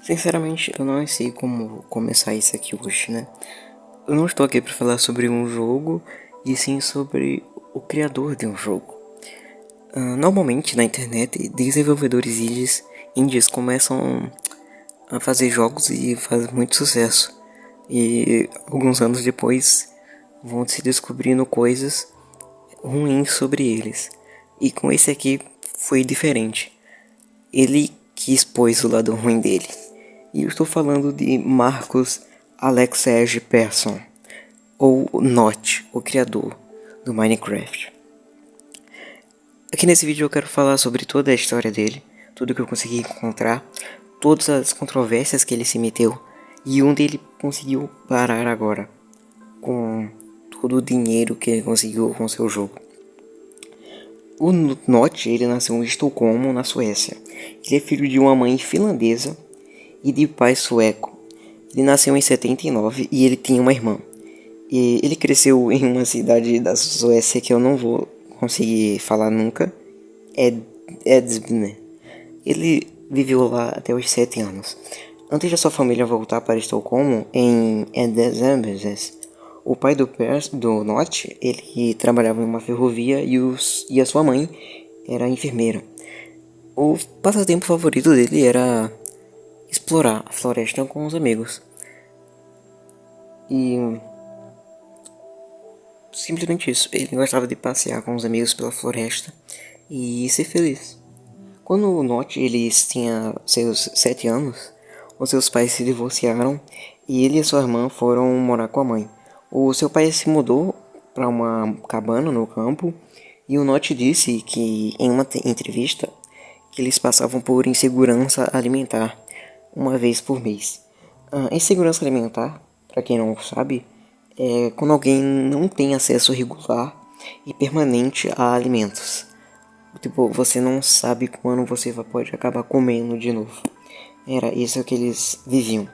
Sinceramente, eu não sei como começar isso aqui hoje, né? Eu não estou aqui para falar sobre um jogo, e sim sobre o criador de um jogo. Normalmente na internet, desenvolvedores indies começam a fazer jogos e fazem muito sucesso. E alguns anos depois vão se descobrindo coisas ruins sobre eles. E com esse aqui foi diferente. Ele que expôs o lado ruim dele. E eu estou falando de Marcus Alexej Persson, ou Notch, o criador do Minecraft. Aqui nesse vídeo eu quero falar sobre toda a história dele, tudo que eu consegui encontrar, todas as controvérsias que ele se meteu e onde ele conseguiu parar agora, com todo o dinheiro que ele conseguiu com seu jogo. O Notch, ele nasceu em Estocolmo, na Suécia. Ele é filho de uma mãe finlandesa e de pai sueco. Ele nasceu em 79 e ele tinha uma irmã. E ele cresceu em uma cidade da Suécia que eu não vou conseguir falar nunca. Edsbne. Ele viveu lá até os 7 anos. Antes da sua família voltar para Estocolmo, em Edsbne, o pai do Notch, ele trabalhava em uma ferrovia e a sua mãe era enfermeira. O passatempo favorito dele era explorar a floresta com os amigos. E simplesmente isso. Ele gostava de passear com os amigos pela floresta e ser feliz. Quando o Notch ele tinha seus 7 anos, os seus pais se divorciaram e ele e sua irmã foram morar com a mãe. O seu pai se mudou para uma cabana no campo e o Notch disse que em uma entrevista que eles passavam por insegurança alimentar uma vez por mês. A insegurança alimentar, para quem não sabe, é quando alguém não tem acesso regular e permanente a alimentos. Tipo, você não sabe quando você pode acabar comendo de novo. Era isso que eles viviam.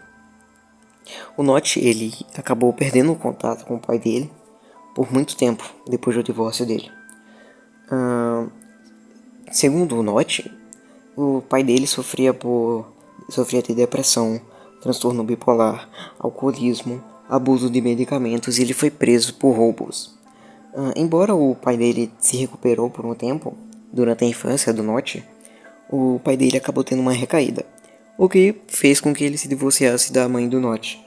O Notch, ele acabou perdendo o contato com o pai dele por muito tempo depois do divórcio dele. Segundo o Notch, o pai dele sofria de depressão, transtorno bipolar, alcoolismo, abuso de medicamentos e ele foi preso por roubos. Embora o pai dele se recuperou por um tempo, durante a infância do Notch, o pai dele acabou tendo uma recaída, o que fez com que ele se divorciasse da mãe do Notch.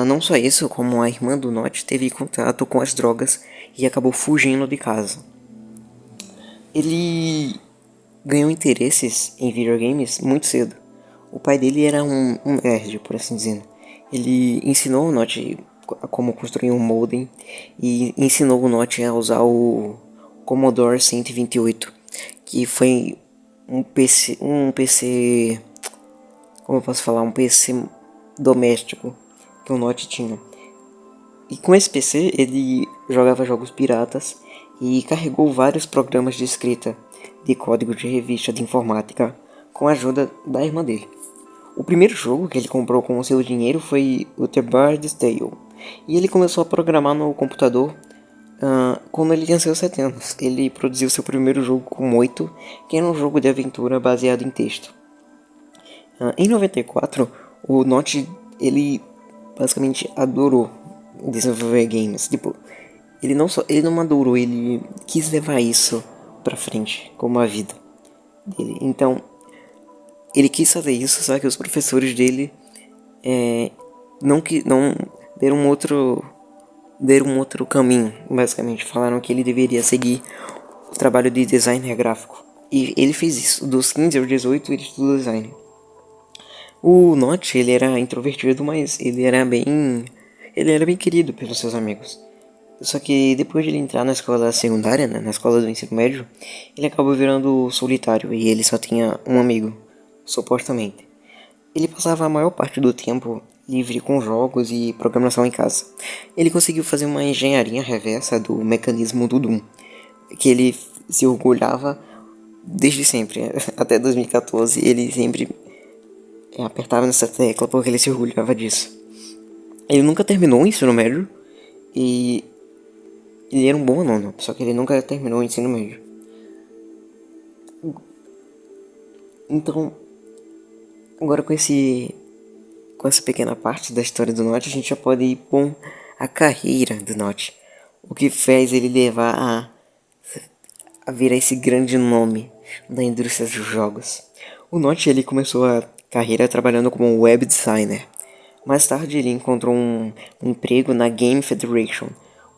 Não só isso, como a irmã do Notch teve contato com as drogas e acabou fugindo de casa. Ele ganhou interesses em videogames muito cedo. O pai dele era um nerd, por assim dizer. Ele ensinou o Notch como construir um modem e ensinou o Notch a usar o Commodore 128, que foi um PC, como eu posso falar, um PC doméstico que o Notch tinha. E com esse PC ele jogava jogos piratas e carregou vários programas de escrita de código de revista de informática com a ajuda da irmã dele. O primeiro jogo que ele comprou com o seu dinheiro foi o The Bard's Tale, e ele começou a programar no computador quando ele tinha seus 7 anos. Ele produziu seu primeiro jogo com 8, que era um jogo de aventura baseado em texto. Em 94, o Notch, ele basicamente adorou desenvolver games. Tipo, ele não adorou, ele quis levar isso pra frente, como a vida dele. Então, ele quis fazer isso, só que os professores dele não deram um outro caminho. Basicamente, falaram que ele deveria seguir o trabalho de designer gráfico. E ele fez isso. Dos 15 aos 18, ele estudou design. O Notch, ele era introvertido, mas ele era bem querido pelos seus amigos. Só que depois de ele entrar na escola secundária, né, na escola do ensino médio, ele acabou virando solitário e ele só tinha um amigo, supostamente. Ele passava a maior parte do tempo livre com jogos e programação em casa. Ele conseguiu fazer uma engenharia reversa do mecanismo do Doom, que ele se orgulhava desde sempre. Até 2014 ele sempre apertava nessa tecla porque ele se orgulhava disso. Ele nunca terminou o ensino médio e ele era um bom aluno, só que ele nunca terminou o ensino médio. Então, agora com esse com essa pequena parte da história do Notch, a gente já pode ir com a carreira do Notch. O que fez ele levar a virar esse grande nome da indústria dos jogos. O Notch ele começou a carreira trabalhando como web designer. Mais tarde ele encontrou um emprego na Game Federation,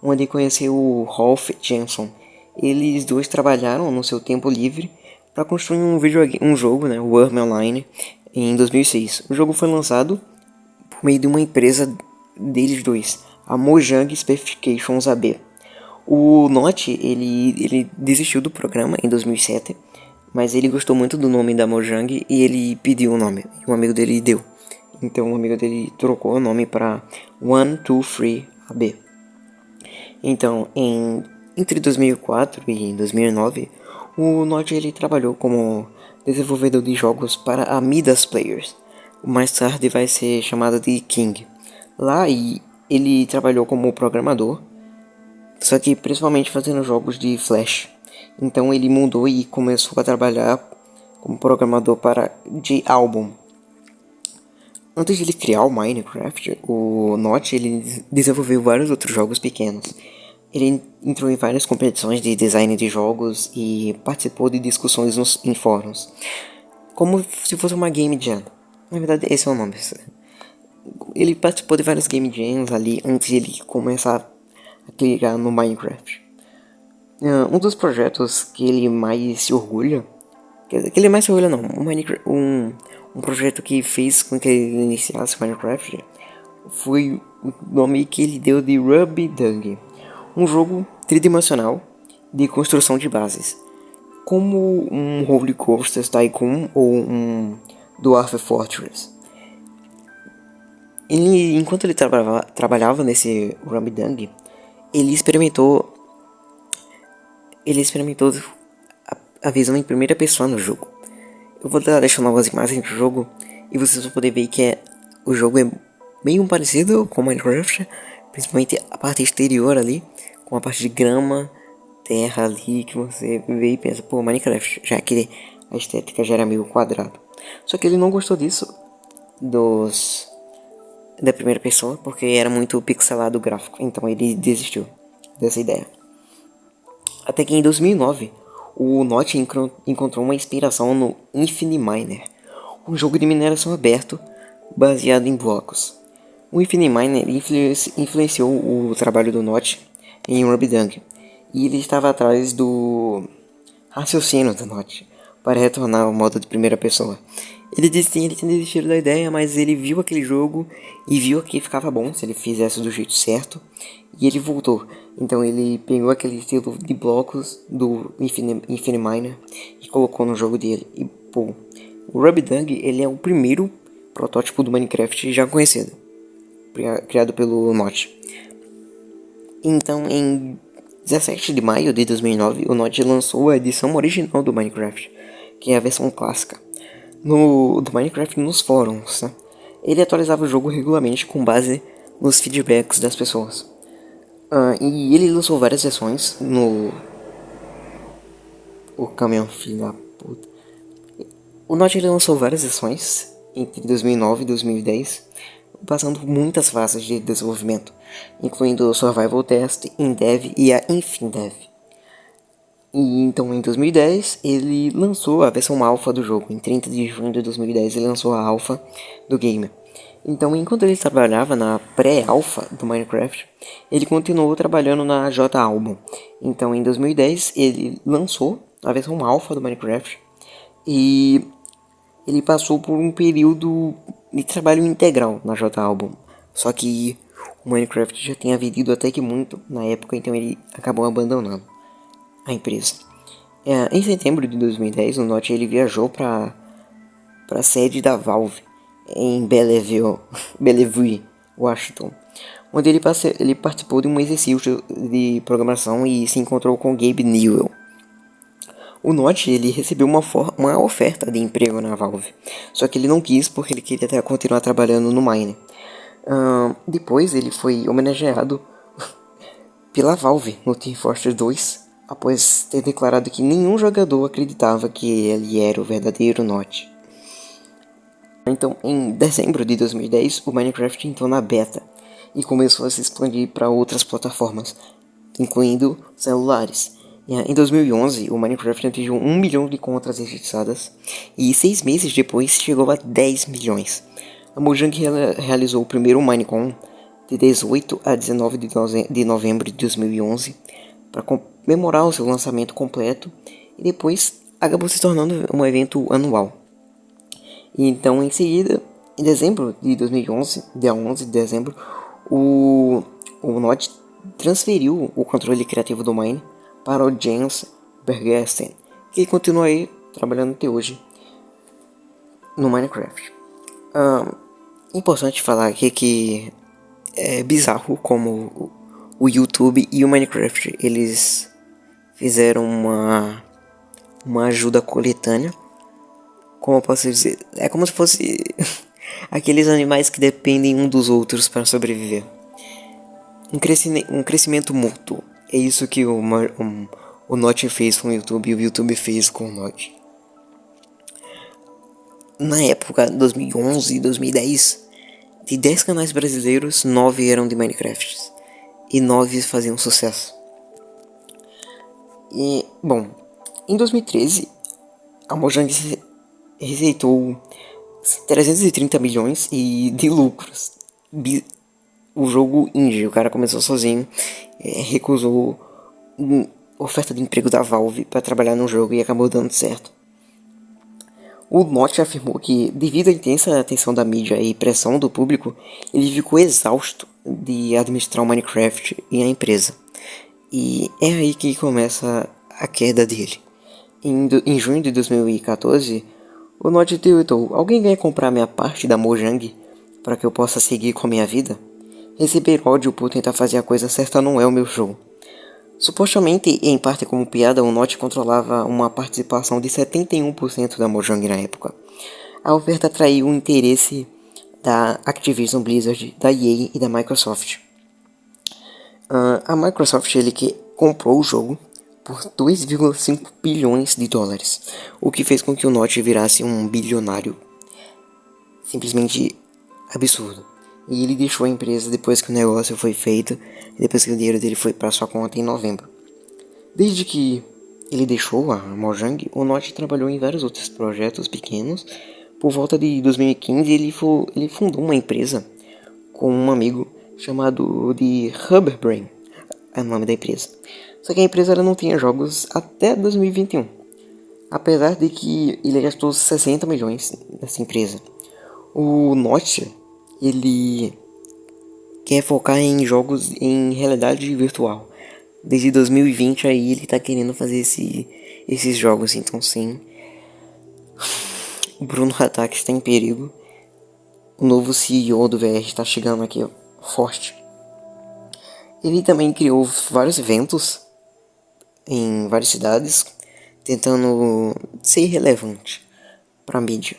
onde conheceu o Rolf Jensen. Eles dois trabalharam no seu tempo livre para construir um jogo, né, o Worm Online, em 2006. O jogo foi lançado por meio de uma empresa deles dois, a Mojang Specifications AB. O Notch, ele desistiu do programa em 2007, mas ele gostou muito do nome da Mojang e ele pediu o nome, e um amigo dele deu. Então o amigo dele trocou o nome para 123 AB. Então, entre 2004 e 2009, o Notch ele trabalhou como desenvolvedor de jogos para a Midas Players. Mais tarde vai ser chamado de King. Lá ele trabalhou como programador, só que principalmente fazendo jogos de Flash. Então ele mudou e começou a trabalhar como programador para J-Album. Antes de ele criar o Minecraft, o Notch ele desenvolveu vários outros jogos pequenos. Ele entrou em várias competições de design de jogos e participou de discussões em fóruns, como se fosse uma Game Jam. Na verdade, esse é o nome. Ele participou de várias Game Jams ali antes de ele começar a clicar no Minecraft. Um dos projetos que ele mais se orgulha, um projeto que fez com que ele iniciasse Minecraft foi o nome que ele deu de Ruby Dug, um jogo tridimensional de construção de bases, como um Roller Coaster Tycoon ou um Dwarf Fortress. Enquanto ele trabalhava nesse Ruby Dug, ele experimentou a visão em primeira pessoa no jogo. Eu vou deixar novas imagens do jogo e vocês vão poder ver que o jogo é meio parecido com Minecraft, principalmente a parte exterior ali, com a parte de grama, terra ali, que você vê e pensa, pô, Minecraft, já que a estética já era meio quadrado. Só que ele não gostou disso, da primeira pessoa, porque era muito pixelado o gráfico, então ele desistiu dessa ideia. Até que em 2009, o Notch encontrou uma inspiração no Infiniminer, um jogo de mineração aberto baseado em blocos. O Infiniminer influenciou o trabalho do Notch em RubyDung, e ele estava atrás do raciocínio do Notch para retornar ao modo de primeira pessoa. Ele disse que ele tinha desistido da ideia, mas ele viu aquele jogo e viu que ficava bom se ele fizesse do jeito certo, e ele voltou. Então ele pegou aquele estilo de blocos do Infiniminer e colocou no jogo dele. E pô, o RubyDung ele é o primeiro protótipo do Minecraft já conhecido, criado pelo Notch. Então em 17 de maio de 2009, o Notch lançou a edição original do Minecraft, que é a versão clássica, do Minecraft nos fóruns, né? Ele atualizava o jogo regularmente com base nos feedbacks das pessoas. E ele lançou várias versões O caminhão, filho da puta. O Notch ele lançou várias versões entre 2009 e 2010, passando por muitas fases de desenvolvimento, incluindo o Survival Test, InDev e a InfinDev. E então em 2010 ele lançou a versão alpha do jogo. Em 30 de junho de 2010 ele lançou a alpha do game. Então enquanto ele trabalhava na pré-alpha do Minecraft, ele continuou trabalhando na J-Album. Então em 2010 ele lançou a versão alpha do Minecraft e ele passou por um período de trabalho integral na J-Album. Só que o Minecraft já tinha vendido até que muito na época, então ele acabou abandonando a empresa. Em setembro de 2010, o Notch ele viajou para a sede da Valve em Bellevue, Washington, onde ele participou de um exercício de programação e se encontrou com Gabe Newell. O Notch ele recebeu uma oferta de emprego na Valve, só que ele não quis porque ele queria até continuar trabalhando no Mine. Depois ele foi homenageado pela Valve no Team Fortress 2, após ter declarado que nenhum jogador acreditava que ele era o verdadeiro Notch. Então, em dezembro de 2010, o Minecraft entrou na beta e começou a se expandir para outras plataformas, incluindo celulares. Em 2011, o Minecraft atingiu 1 milhão de contas registradas e 6 meses depois chegou a 10 milhões. A Mojang realizou o primeiro Minecon de 18 a 19 de novembro de 2011 para comemorar o seu lançamento completo e depois acabou se tornando um evento anual. E então, em seguida, em dezembro de 2011, dia 11 de dezembro, o Notch transferiu o controle criativo do Mine para o Jens Bergersten, que continua aí trabalhando até hoje no Minecraft. Importante falar aqui que é bizarro como o YouTube e o Minecraft eles fizeram uma ajuda coletânea. Como eu posso dizer? É como se fosse aqueles animais que dependem um dos outros para sobreviver. Um crescimento mútuo. É isso que o Notch fez com o YouTube e o YouTube fez com o Notch. Na época, 2011 e 2010, de 10 canais brasileiros, 9 eram de Minecraft. E 9 faziam sucesso. E, bom, em 2013, a Mojang receitou 330 milhões de lucros. O jogo indie, o cara começou sozinho, recusou oferta de emprego da Valve para trabalhar no jogo e acabou dando certo. O Notch afirmou que, devido à intensa atenção da mídia e pressão do público, ele ficou exausto de administrar o Minecraft e a empresa. E é aí que começa a queda dele. Em junho de 2014, o Notch tweetou: "Alguém quer comprar minha parte da Mojang para que eu possa seguir com a minha vida? Receber ódio por tentar fazer a coisa certa não é o meu show." Supostamente, em parte como piada, o Notch controlava uma participação de 71% da Mojang na época. A oferta atraiu o interesse da Activision Blizzard, da EA e da Microsoft. A Microsoft que comprou o jogo por 2,5 bilhões de dólares, o que fez com que o Notch virasse um bilionário. Simplesmente absurdo. E ele deixou a empresa depois que o negócio foi feito, depois que o dinheiro dele foi para sua conta em novembro. Desde que ele deixou a Mojang, o Notch trabalhou em vários outros projetos pequenos. Por volta de 2015, ele fundou uma empresa com um amigo chamado de Hubbrain, é o nome da empresa. Só que a empresa não tinha jogos até 2021, apesar de que ele gastou 60 milhões nessa empresa. O Notch, ele quer focar em jogos em realidade virtual. Desde 2020 aí ele tá querendo fazer esses jogos, então sim. O Bruno Hatak está em perigo. O novo CEO do VR está chegando aqui forte. Ele também criou vários eventos em várias cidades, tentando ser relevante para a mídia.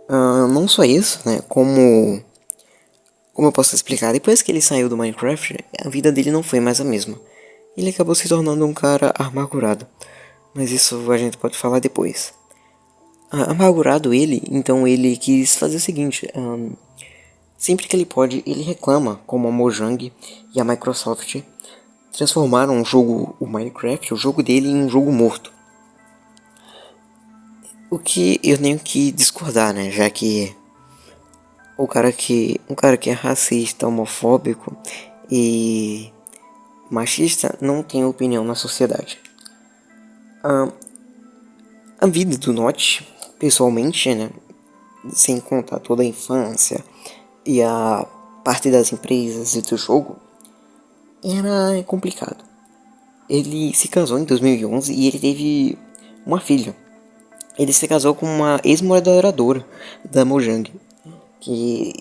Não só isso, né? Como eu posso explicar, depois que ele saiu do Minecraft, a vida dele não foi mais a mesma. Ele acabou se tornando um cara amargurado, mas isso a gente pode falar depois. Amargurado ele, então ele quis fazer o seguinte: sempre que ele pode, ele reclama como a Mojang e a Microsoft transformaram o Minecraft, o jogo dele, em um jogo morto. O que eu tenho que discordar, né? Já que um cara que é racista, homofóbico e machista não tem opinião na sociedade. A vida do Notch, pessoalmente, né? Sem contar toda a infância e a parte das empresas e do jogo, era complicado. Ele se casou em 2011 e ele teve uma filha. Ele se casou com uma ex-moderadora da Mojang, que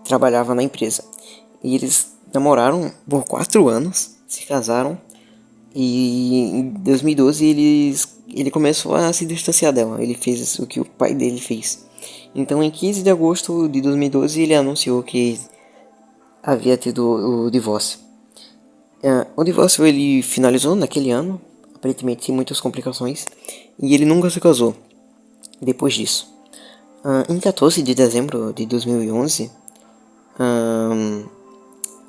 trabalhava na empresa. E eles namoraram por 4 anos, se casaram, e em 2012 ele começou a se distanciar dela. Ele fez o que o pai dele fez. Então em 15 de agosto de 2012 ele anunciou que havia tido o divórcio. O divórcio ele finalizou naquele ano, aparentemente sem muitas complicações, e ele nunca se casou depois disso. Em 14 de dezembro de 2011,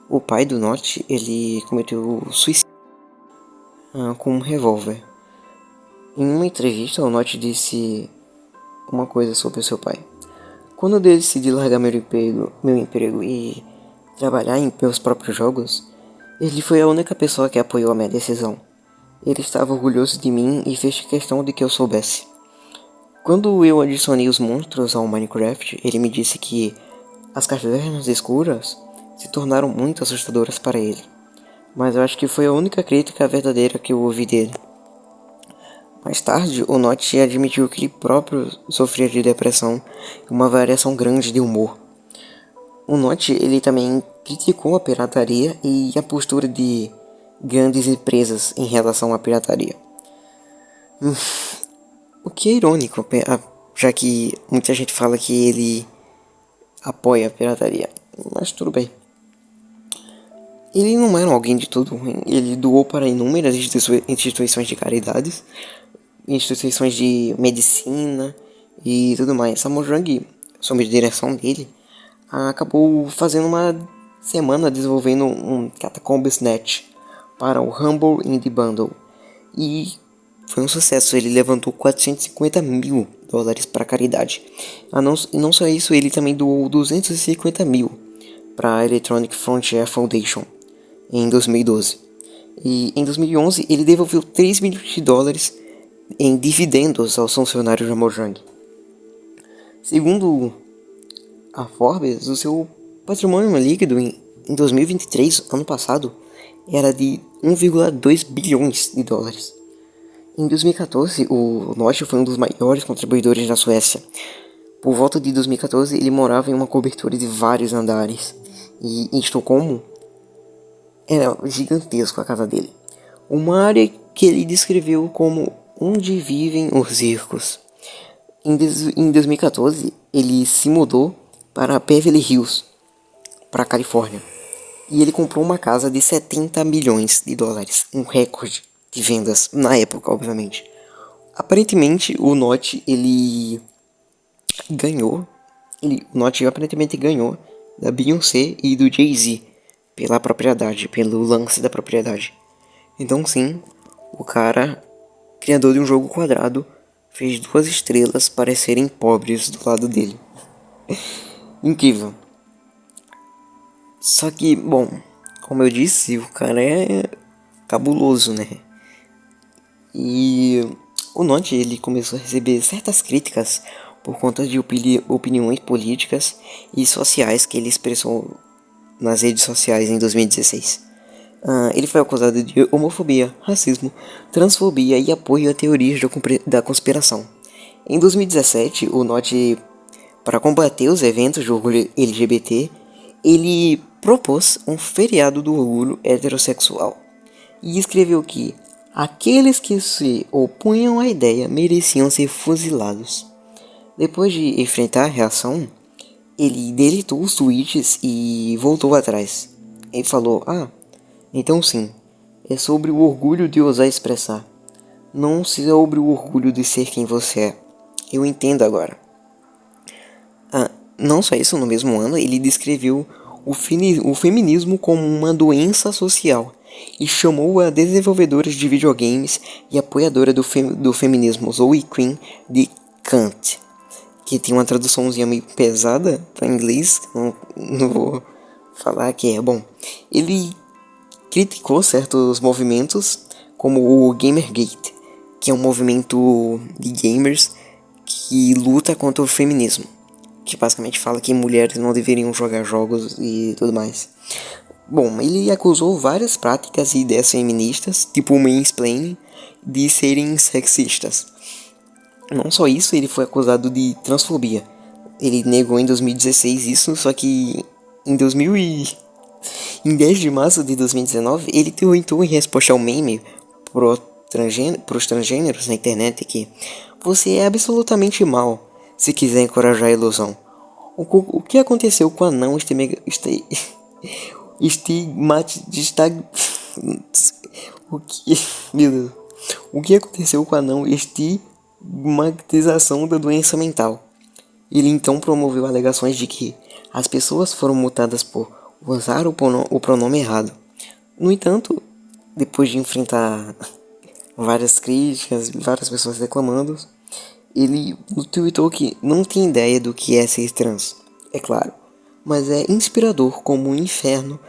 o pai do Notch, ele cometeu suicídio com um revólver. Em uma entrevista, o Notch disse uma coisa sobre o seu pai. Quando eu decidi largar meu emprego e trabalhar em meus próprios jogos, ele foi a única pessoa que apoiou a minha decisão. Ele estava orgulhoso de mim e fez questão de que eu soubesse. Quando eu adicionei os monstros ao Minecraft, ele me disse que as cavernas escuras se tornaram muito assustadoras para ele. Mas eu acho que foi a única crítica verdadeira que eu ouvi dele. Mais tarde, o Notch admitiu que ele próprio sofria de depressão e uma variação grande de humor. O Notch, ele também criticou a pirataria e a postura de grandes empresas em relação à pirataria. O que é irônico, já que muita gente fala que ele apoia a pirataria. Mas tudo bem. Ele não era alguém de todo ruim. Ele doou para inúmeras instituições de caridades, instituições de medicina e tudo mais. A Mojang, sob a direção dele, acabou fazendo uma semana desenvolvendo um Catacombs Net para o Humble Indie Bundle. E foi um sucesso, ele levantou $450 mil para caridade. E não só isso, ele também doou 250 mil para a Electronic Frontier Foundation em 2012. E em 2011 ele devolveu $3 milhões em dividendos aos funcionários da Mojang. Segundo a Forbes, o seu patrimônio líquido em 2023, ano passado, era de 1,2 bilhões de dólares. Em 2014, o Notch foi um dos maiores contribuidores da Suécia. Por volta de 2014, ele morava em uma cobertura de vários andares. E em Estocolmo, era gigantesco a casa dele. Uma área que ele descreveu como onde vivem os ricos. Em 2014, ele se mudou para Beverly Hills, para a Califórnia. E ele comprou uma casa de 70 milhões de dólares, um recorde de vendas na época, obviamente. Aparentemente, o Notch, ele ganhou, o Notch aparentemente ganhou da Beyoncé e do Jay-Z pela propriedade, pelo lance da propriedade. Então sim, o cara, criador de um jogo quadrado, fez 2 estrelas parecerem pobres do lado dele. Incrível. Só que, bom, como eu disse, o cara é cabuloso, né? E o Notch, ele começou a receber certas críticas por conta de opiniões políticas e sociais que ele expressou nas redes sociais em 2016. Ele foi acusado de homofobia, racismo, transfobia e apoio a teorias da conspiração. Em 2017, o Notch, para combater os eventos de orgulho LGBT, ele propôs um feriado do orgulho heterossexual e escreveu que aqueles que se opunham à ideia mereciam ser fuzilados. Depois de enfrentar a reação, ele deletou os tweets e voltou atrás. Ele falou, então sim, é sobre o orgulho de ousar expressar, não sobre o orgulho de ser quem você é. Eu entendo agora. Não só isso, no mesmo ano ele descreveu o feminismo como uma doença social e chamou a desenvolvedoras de videogames e apoiadora do feminismo Zoe Quinn de Kant, que tem uma traduçãozinha meio pesada para inglês, não vou falar que é bom. Ele criticou certos movimentos como o Gamergate, que é um movimento de gamers que luta contra o feminismo, que basicamente fala que mulheres não deveriam jogar jogos e tudo mais. Bom, ele acusou várias práticas e ideias feministas, tipo o mansplaining, de serem sexistas. Não só isso, ele foi acusado de transfobia. Ele negou em 2016 isso, só que em 10 de março de 2019, ele tweetou em resposta ao meme pros transgêneros na internet que você é absolutamente mal se quiser encorajar a ilusão. O que aconteceu com a não o que aconteceu com a não estigmatização da doença mental? Ele então promoveu alegações de que as pessoas foram multadas por usar o pronome errado. No entanto, depois de enfrentar várias críticas, várias pessoas reclamando, ele tweetou que não tem ideia do que é ser trans, é claro, mas é inspirador como um inferno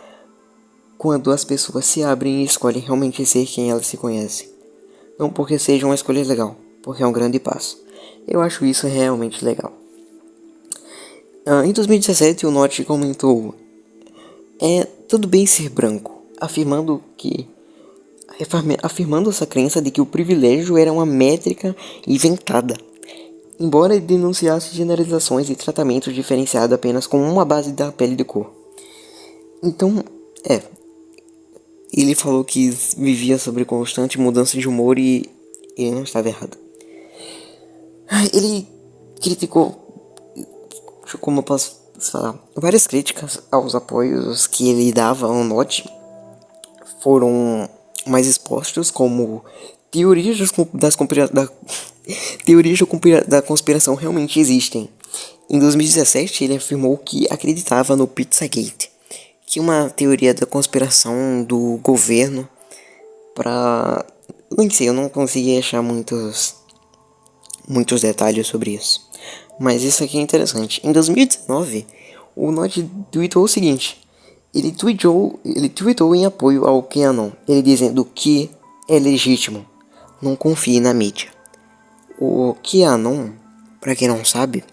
quando as pessoas se abrem e escolhem realmente ser quem elas se conhecem. Não porque seja uma escolha legal, porque é um grande passo. Eu acho isso realmente legal. Em 2017, o Notch comentou: é tudo bem ser branco, afirmando essa crença de que o privilégio era uma métrica inventada. Embora ele denunciasse generalizações e tratamentos diferenciados apenas com uma base da pele de cor. Então, ele falou que vivia sobre constante mudança de humor e ele não estava errado. Ele criticou, como eu posso falar, várias críticas aos apoios que ele dava ao Notch foram mais expostos, como teorias da conspiração realmente existem. Em 2017, ele afirmou que acreditava no Pizzagate, que é uma teoria da conspiração do governo para... Não sei, eu não consegui achar muitos detalhes sobre isso. Mas isso aqui é interessante. Em 2019, o Notch tweetou o seguinte. Ele tweetou em apoio ao QAnon, ele dizendo que é legítimo, não confie na mídia. O QAnon, para quem não sabe,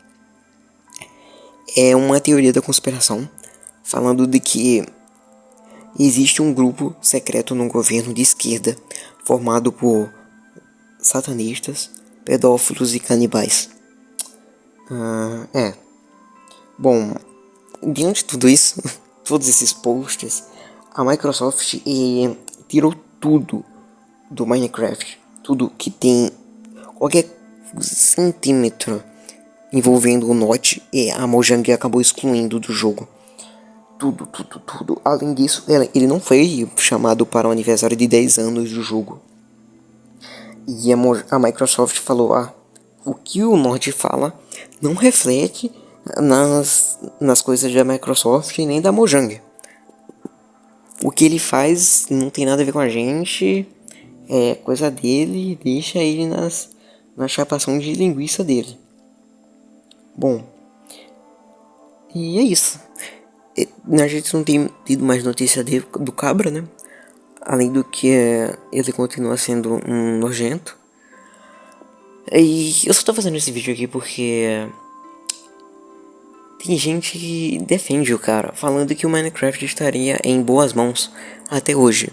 é uma teoria da conspiração falando de que existe um grupo secreto no governo de esquerda formado por satanistas, pedófilos e canibais. Bom, diante de tudo isso, todos esses posts, a Microsoft tirou tudo do Minecraft. Tudo que tem qualquer centímetro envolvendo o Notch e a Mojang acabou excluindo do jogo. Tudo. Além disso, ele não foi chamado para o aniversário de 10 anos do jogo. E a Microsoft falou, o que o Notch fala não reflete nas coisas da Microsoft nem da Mojang. O que ele faz não tem nada a ver com a gente, é coisa dele, deixa ele na chapação de linguiça dele. Bom, e é isso. A gente não tem tido mais notícia do Cabra, né? Além do que ele continua sendo um nojento. E eu só tô fazendo esse vídeo aqui porque tem gente que defende o cara, falando que o Minecraft estaria em boas mãos até hoje,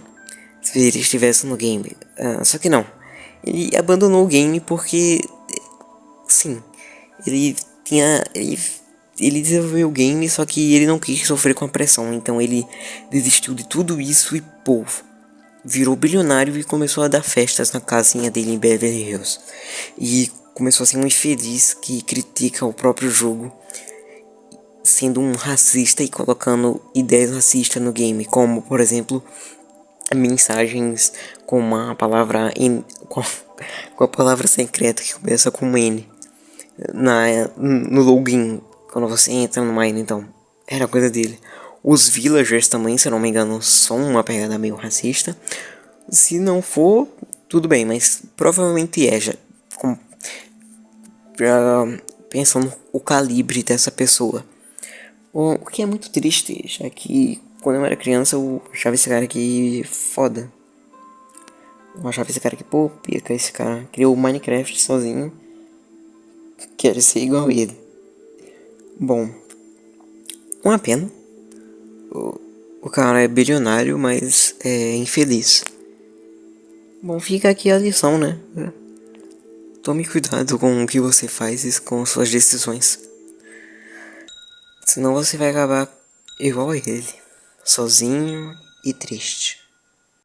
se ele estivesse no game. Só que não. Ele abandonou o game porque, sim, ele desenvolveu o game, só que ele não quis sofrer com a pressão, então ele desistiu de tudo isso e virou bilionário e começou a dar festas na casinha dele em Beverly Hills. E começou a ser um infeliz que critica o próprio jogo, sendo um racista e colocando ideias racistas no game, como por exemplo mensagens com uma palavra com a palavra secreta que começa com N no login quando você entra no Mine. Então era coisa dele. Os villagers também, se eu não me engano, são uma pegada meio racista. Se não for, tudo bem, mas provavelmente já pensando o calibre dessa pessoa. O que é muito triste, já que quando eu era criança eu achava esse cara aqui foda. Eu achava esse cara aqui, pica, esse cara criou o Minecraft sozinho. Quero ser igual a ele. Bom, uma pena. O cara é bilionário, mas é infeliz. Bom, fica aqui a lição, né? Tome cuidado com o que você faz e com suas decisões. Senão você vai acabar igual a ele, sozinho e triste.